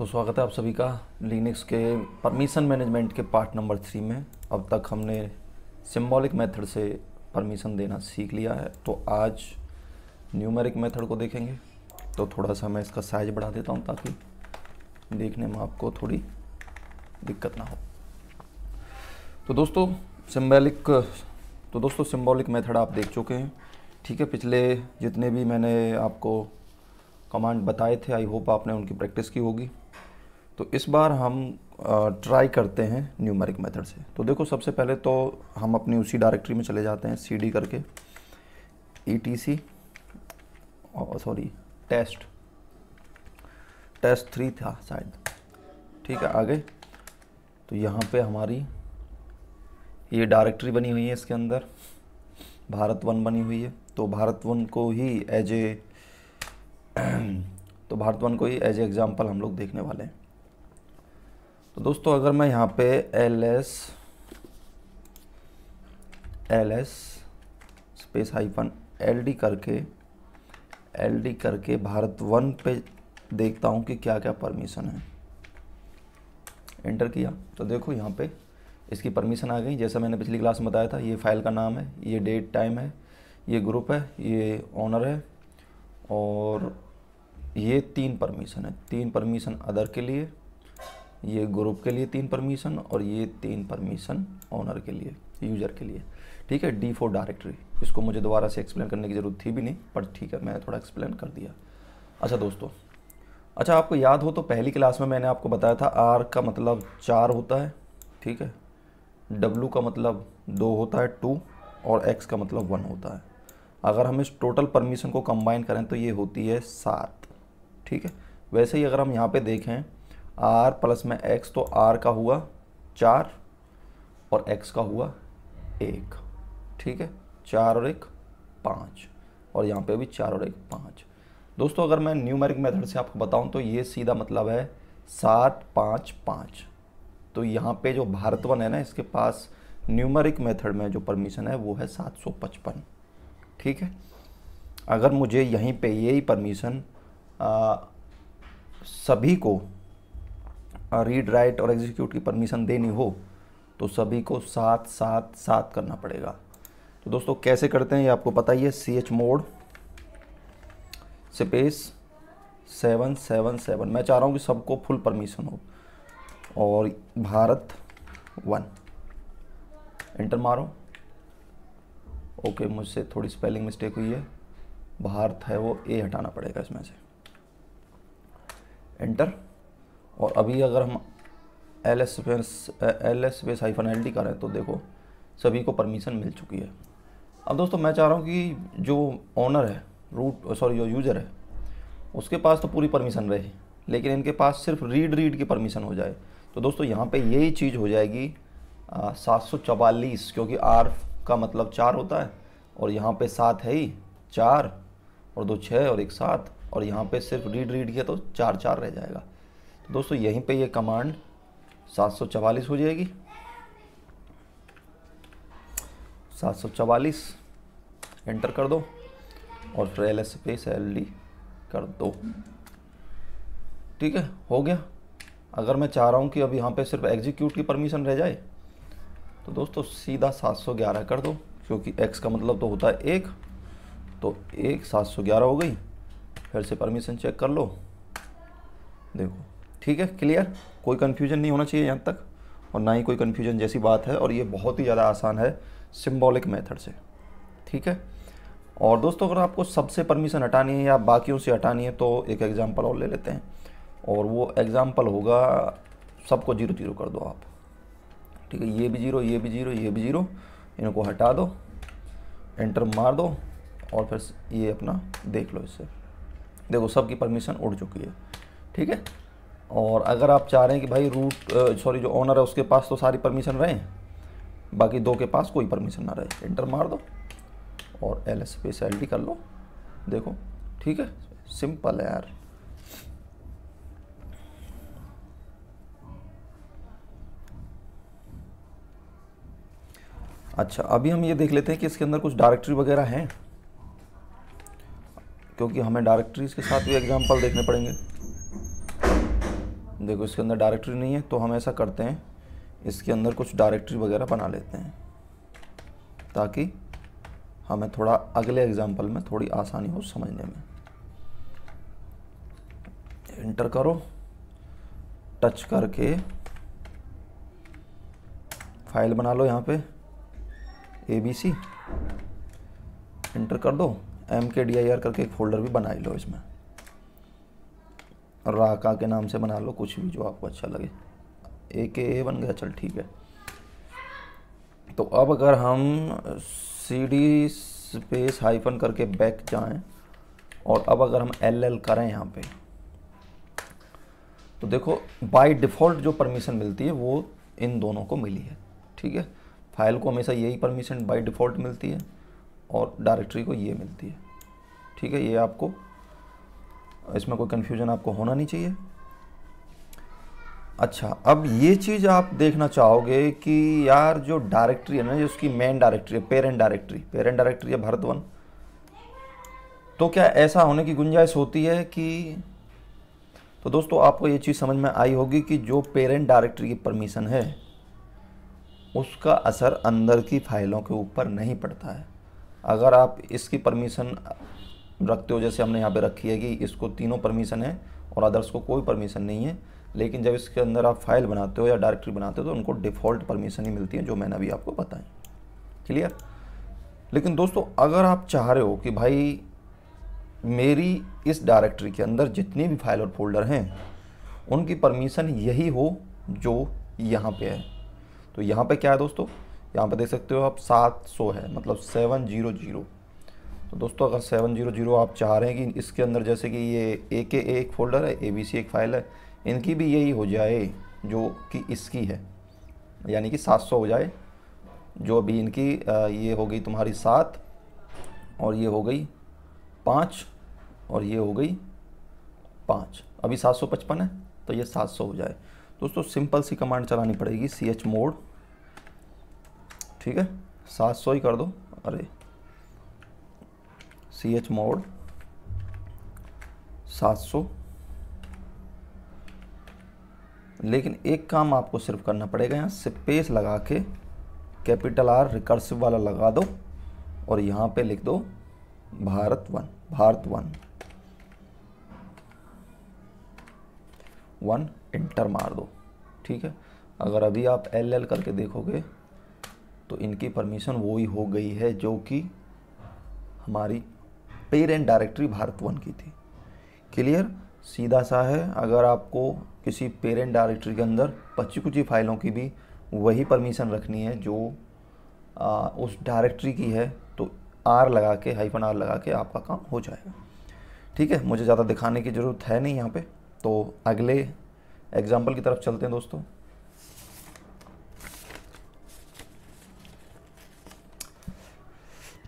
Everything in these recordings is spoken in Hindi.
तो स्वागत है आप सभी का लिनक्स के परमिशन मैनेजमेंट के पार्ट नंबर 3 में। अब तक हमने सिंबॉलिक मेथड से परमिशन देना सीख लिया है, तो आज न्यूमेरिक मेथड को देखेंगे। तो थोड़ा सा मैं इसका साइज बढ़ा देता हूँ ताकि देखने में आपको थोड़ी दिक्कत ना हो। तो दोस्तों सिंबॉलिक मेथड आप देख चुके हैं, ठीक है। पिछले जितने भी मैंने आपको कमांड बताए थे, आई होप आपने उनकी प्रैक्टिस की होगी। तो इस बार हम ट्राई करते हैं न्यूमेरिक मेथड से। तो देखो, सबसे पहले तो हम अपनी उसी डायरेक्टरी में चले जाते हैं, cd करके etc टेस्ट 3 था शायद, ठीक है। आगे तो यहाँ पे हमारी ये डायरेक्टरी बनी हुई है, इसके अंदर भारत1 बनी हुई है। तो भारत1 को ही एज ए एग्जाम्पल हम लोग देखने वाले हैं। तो दोस्तों, अगर मैं यहाँ पे ls स्पेस -ld करके भारत1 पे देखता हूँ कि क्या क्या परमिशन है। एंटर किया तो देखो यहाँ पे इसकी परमिशन आ गई। जैसा मैंने पिछली क्लास में बताया था, ये फाइल का नाम है, ये डेट टाइम है, ये ग्रुप है, ये ऑनर है, और ये 3 परमिशन है। 3 परमिशन अदर के लिए, ये ग्रुप के लिए 3 परमिशन, और ये 3 परमिशन ऑनर के लिए, यूज़र के लिए, ठीक है। D4 डायरेक्टरी, इसको मुझे दोबारा से एक्सप्लेन करने की ज़रूरत थी भी नहीं, पर ठीक है, मैं थोड़ा एक्सप्लेन कर दिया। अच्छा दोस्तों, आपको याद हो तो पहली क्लास में मैंने आपको बताया था R का मतलब 4 होता है, ठीक है। W का मतलब 2 होता है 2, और X का मतलब 1 होता है। अगर हम इस टोटल परमिशन को कंबाइन करें तो ये होती है 7, ठीक है। वैसे ही अगर हम यहाँ पे देखें R प्लस में X, तो R का हुआ 4 और X का हुआ 1, ठीक है। 4 और 1 5, और यहाँ पे भी 4 और 1 5। दोस्तों, अगर मैं न्यूमेरिक मेथड से आपको बताऊं तो ये सीधा मतलब है 7 5 5। तो यहाँ पे जो भारत1 है ना, इसके पास न्यूमेरिक मेथड में जो परमिशन है वो है 755, ठीक है। अगर मुझे यहीं पे यही परमिशन सभी को रीड राइट और एग्जीक्यूट की परमिशन देनी हो तो सभी को 7 7 7 करना पड़ेगा। तो दोस्तों कैसे करते हैं ये आपको पता ही है। chmod स्पेस 777, मैं चाह रहा हूँ कि सबको फुल परमिशन हो, और भारत1 एंटर मारो। ओके, मुझसे थोड़ी स्पेलिंग मिस्टेक हुई है, भारत है वो ए हटाना पड़ेगा इसमें से। एंटर। और अभी अगर हम ls स्पेस -ld करें तो देखो सभी को परमिशन मिल चुकी है। अब दोस्तों मैं चाह रहा हूँ कि जो ऑनर है, जो यूज़र है, उसके पास तो पूरी परमिशन रहे, लेकिन इनके पास सिर्फ रीड की परमिशन हो जाए। तो दोस्तों यहाँ पे यही चीज़ हो जाएगी 744, क्योंकि R का मतलब 4 होता है, और यहाँ पे 7 है ही, 4 और 2 6 और 1 7, और यहाँ पे सिर्फ रीड किया तो 4 4 रह जाएगा। तो दोस्तों यहीं पे ये कमांड 744 हो जाएगी, 744 एंटर कर दो, और फिर ls स्पेस ld कर दो, ठीक है, हो गया। अगर मैं चाह रहा हूँ कि अब यहाँ पे सिर्फ एग्जीक्यूट की परमिशन रह जाए तो दोस्तों सीधा 711 कर दो, क्योंकि x का मतलब तो होता है 1, तो 1 711 हो गई। फिर से परमिशन चेक कर लो, देखो ठीक है, क्लियर, कोई कन्फ्यूजन नहीं होना चाहिए यहाँ तक, और ना ही कोई कन्फ्यूजन जैसी बात है। और ये बहुत ही ज़्यादा आसान है सिंबॉलिक मेथड से, ठीक है। और दोस्तों अगर आपको सबसे परमिशन हटानी है या बाकियों से हटानी है तो एक एग्जांपल और ले लेते हैं, और वो एग्जांपल होगा सबको 0 0 कर दो आप, ठीक है। ये भी 0, ये भी 0, ये भी 0, इनको हटा दो, एंटर मार दो, और फिर ये अपना देख लो, इससे देखो सबकी परमिशन उड़ चुकी है, ठीक है। और अगर आप चाह रहे हैं कि भाई जो ऑनर है उसके पास तो सारी परमिशन रहे, बाकी 2 के पास कोई परमिशन ना रहे, एंटर मार दो और ls स्पेस ld कर लो, देखो ठीक है, सिंपल है यार। अच्छा, अभी हम ये देख लेते हैं कि इसके अंदर कुछ डायरेक्टरी वगैरह हैं, क्योंकि हमें डायरेक्टरीज के साथ भी एग्जांपल देखने पड़ेंगे। देखो इसके अंदर डायरेक्टरी नहीं है, तो हम ऐसा करते हैं, इसके अंदर कुछ डायरेक्टरी वगैरह बना लेते हैं ताकि हमें थोड़ा अगले एग्जाम्पल में थोड़ी आसानी हो समझने में। इंटर करो, टच करके फाइल बना लो, यहाँ पे ABC इंटर कर दो, MKDIR करके एक फोल्डर भी बना ही लो इसमें, राका के नाम से बना लो, कुछ भी जो आपको अच्छा लगे। AKA बन गया, चल ठीक है। तो अब अगर हम CD स्पेस हाइफन करके बैक जाएं और अब अगर हम LL करें यहाँ पे, तो देखो बाय डिफ़ॉल्ट जो परमिशन मिलती है वो इन दोनों को मिली है, ठीक है। फाइल को हमेशा यही परमिशन बाय डिफ़ॉल्ट मिलती है और डायरेक्टरी को ये मिलती है, ठीक है। ये आपको इसमें कोई कन्फ्यूजन आपको होना नहीं चाहिए। अच्छा, अब ये चीज़ आप देखना चाहोगे कि यार जो डायरेक्टरी है ना, जो उसकी मेन डायरेक्टरी है, पेरेंट डायरेक्टरी है भारत1, तो क्या ऐसा होने की गुंजाइश होती है कि, तो दोस्तों आपको ये चीज़ समझ में आई होगी कि जो पेरेंट डायरेक्टरी की परमिशन है उसका असर अंदर की फाइलों के ऊपर नहीं पड़ता है। अगर आप इसकी परमिशन रखते हो, जैसे हमने यहाँ पे रखी है कि इसको तीनों परमिशन है और अदर्स को कोई परमिशन नहीं है, लेकिन जब इसके अंदर आप फाइल बनाते हो या डायरेक्टरी बनाते हो तो उनको डिफ़ॉल्ट परमिशन ही मिलती है, जो मैंने अभी आपको बताई। क्लियर। लेकिन दोस्तों अगर आप चाह रहे हो कि भाई मेरी इस डायरेक्टरी के अंदर जितनी भी फाइल और फोल्डर हैं उनकी परमिशन यही हो जो यहाँ पे है, तो यहाँ पे क्या है दोस्तों, यहाँ पे देख सकते हो आप 700 है, मतलब 700। तो दोस्तों अगर 700 आप चाह रहे हैं कि इसके अंदर, जैसे कि ये AKA एक फ़ोल्डर है, ABC एक फ़ाइल है, इनकी भी यही हो जाए जो कि इसकी है, यानी कि 700 हो जाए। जो अभी इनकी ये हो गई तुम्हारी 7 और ये हो गई 5 और ये हो गई 5, अभी 755 है, तो ये 700 हो जाए। दोस्तों सिंपल सी कमांड चलानी पड़ेगी, chmod, ठीक है, 700 ही कर दो, अरे chmod 700। लेकिन एक काम आपको सिर्फ करना पड़ेगा, यहाँ स्पेस लगा के कैपिटल R रिकर्सिव वाला लगा दो और यहाँ पे लिख दो भारत1 इंटर मार दो, ठीक है। अगर अभी आप LL करके देखोगे तो इनकी परमिशन वो ही हो गई है जो कि हमारी पेरेंट डायरेक्टरी भारत1 की थी। क्लियर, सीधा सा है। अगर आपको किसी पेरेंट डायरेक्टरी के अंदर बची कुची फाइलों की भी वही परमिशन रखनी है जो उस डायरेक्टरी की है, तो R लगा के, -R लगा के आपका काम हो जाएगा, ठीक है। मुझे ज़्यादा दिखाने की ज़रूरत है नहीं यहाँ पे, तो अगले एग्जाम्पल की तरफ चलते हैं दोस्तों।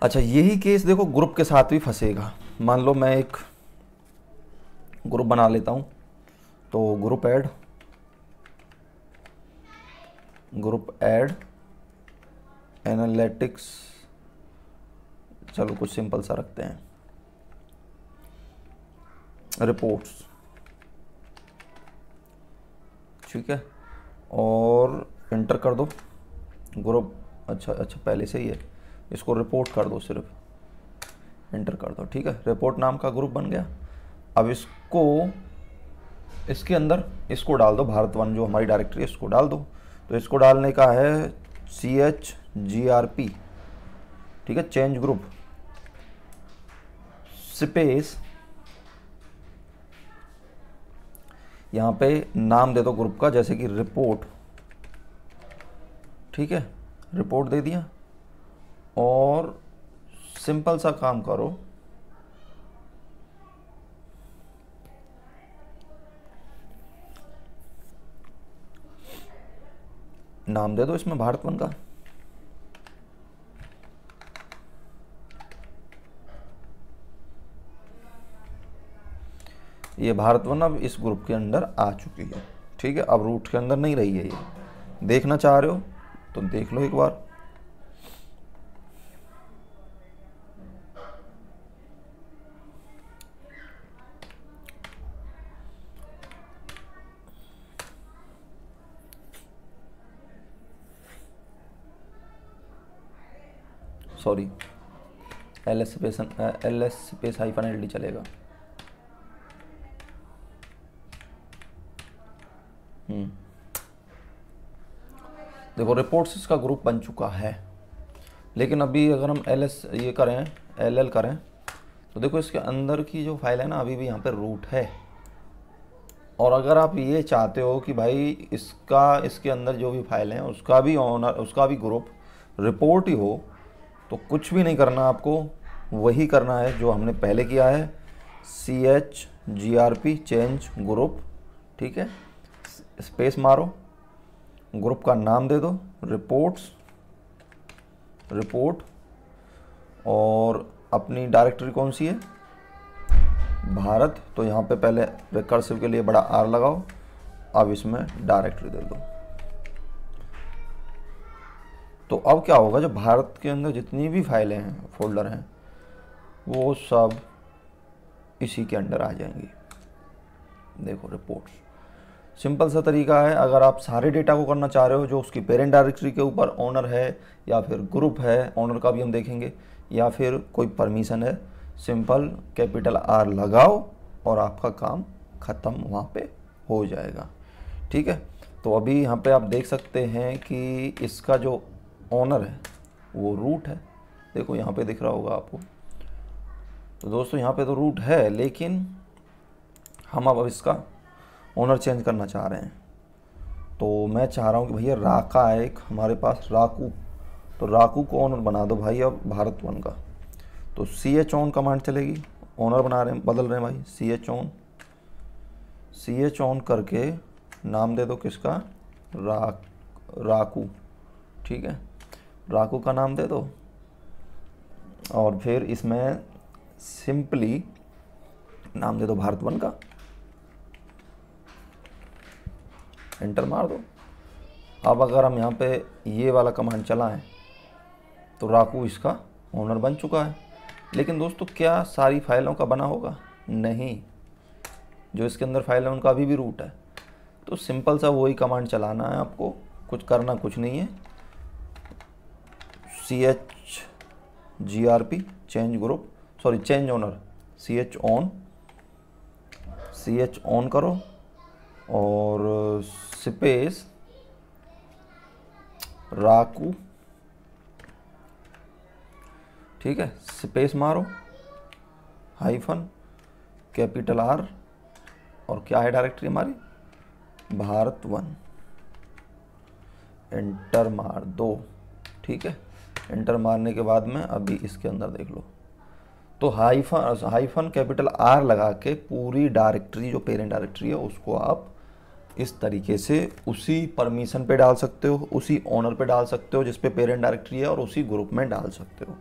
अच्छा, यही केस देखो ग्रुप के साथ भी फंसेगा। मान लो मैं एक ग्रुप बना लेता हूँ, तो ग्रुप ऐड एनालिटिक्स, चलो कुछ सिंपल सा रखते हैं, रिपोर्ट्स, ठीक है, और इंटर कर दो ग्रुप। अच्छा पहले से ही है, इसको रिपोर्ट कर दो, सिर्फ इंटर कर दो, ठीक है। रिपोर्ट नाम का ग्रुप बन गया। अब इसके अंदर इसको डाल दो, भारत1 जो हमारी डायरेक्टरी है इसको डाल दो। तो इसको डालने का है CHGRP, ठीक है, चेंज ग्रुप स्पेस, यहाँ पे नाम दे दो ग्रुप का, जैसे कि रिपोर्ट, ठीक है, रिपोर्ट दे दिया। और सिंपल सा काम करो, नाम दे दो इसमें भारत1 का, ये भारत1 अब इस ग्रुप के अंदर आ चुकी है, ठीक है। अब रूट के अंदर नहीं रही है, ये देखना चाह रहे हो तो देख लो एक बार। Sorry L S space hyphen L D चलेगा। देखो रिपोर्ट्स इसका ग्रुप बन चुका है, लेकिन अभी अगर हम एल एस ये करें एल एल करें तो देखो इसके अंदर की जो फाइल है ना अभी भी यहाँ पे रूट है। और अगर आप ये चाहते हो कि भाई इसके अंदर जो भी फाइल है उसका भी ऑनर उसका भी ग्रुप रिपोर्ट ही हो, तो कुछ भी नहीं करना, आपको वही करना है जो हमने पहले किया है, CHGRP चेंज ग्रुप, ठीक है, स्पेस मारो, ग्रुप का नाम दे दो रिपोर्ट, और अपनी डायरेक्टरी कौन सी है, भारत, तो यहाँ पे पहले रिकर्सिव के लिए बड़ा R लगाओ, अब इसमें डायरेक्टरी दे दो। तो अब क्या होगा, जो भारत के अंदर जितनी भी फाइलें हैं, फोल्डर हैं, वो सब इसी के अंडर आ जाएंगी। देखो रिपोर्ट्स, सिंपल सा तरीका है। अगर आप सारे डेटा को करना चाह रहे हो जो उसकी पेरेंट डायरेक्टरी के ऊपर ऑनर है या फिर ग्रुप है, ऑनर का भी हम देखेंगे, या फिर कोई परमिशन है, सिंपल कैपिटल R लगाओ और आपका काम ख़त्म वहाँ पे हो जाएगा। ठीक है, तो अभी यहाँ पे आप देख सकते हैं कि इसका जो ऑनर है वो रूट है। देखो यहाँ पे दिख रहा होगा आपको। तो दोस्तों यहाँ पे तो रूट है, लेकिन हम अब इसका ऑनर चेंज करना चाह रहे हैं। तो मैं चाह रहा हूँ कि भैया राका है एक हमारे पास, राकू, तो राकू को ऑनर बना दो भाई अब भारत वन का। तो CHON कमांड चलेगी, ऑनर बना रहे हैं, बदल रहे हैं भाई, CHON करके नाम दे दो किसका, राकू, ठीक है, राकू का नाम दे दो। और फिर इसमें सिंपली नाम दे दो भारत वन का, एंटर मार दो। अब अगर हम यहाँ पे ये वाला कमांड चलाएं तो राकू इसका ओनर बन चुका है। लेकिन दोस्तों क्या सारी फाइलों का बना होगा? नहीं, जो इसके अंदर फाइल है उनका अभी भी रूट है। तो सिंपल सा वही कमांड चलाना है आपको, कुछ करना कुछ नहीं है। CHGRP change group, sorry change owner, CHON करो और स्पेस राकू, ठीक है, स्पेस मारो, हाइफन कैपिटल R, और क्या है डायरेक्टरी हमारी, भारत वन, एंटर मार दो। ठीक है, एंटर मारने के बाद में अभी इसके अंदर देख लो, तो हाइफन कैपिटल R लगा के पूरी डायरेक्टरी जो पेरेंट डायरेक्टरी है उसको आप इस तरीके से उसी परमिशन पे डाल सकते हो, उसी ऑनर पे डाल सकते हो जिस पे पेरेंट डायरेक्टरी है, और उसी ग्रुप में डाल सकते हो।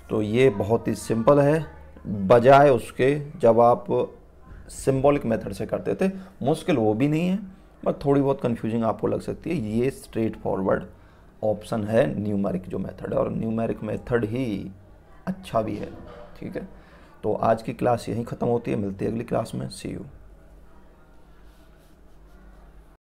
तो ये बहुत ही सिंपल है, बजाय उसके जब आप सिंबॉलिक मेथड से करते थे। मुश्किल वो भी नहीं है, बट थोड़ी बहुत कंफ्यूजिंग आपको लग सकती है। ये स्ट्रेट फॉरवर्ड ऑप्शन है न्यूमेरिक जो मेथड है, और न्यूमेरिक मेथड ही अच्छा भी है। ठीक है, तो आज की क्लास यहीं ख़त्म होती है, मिलती है अगली क्लास में, सी यू।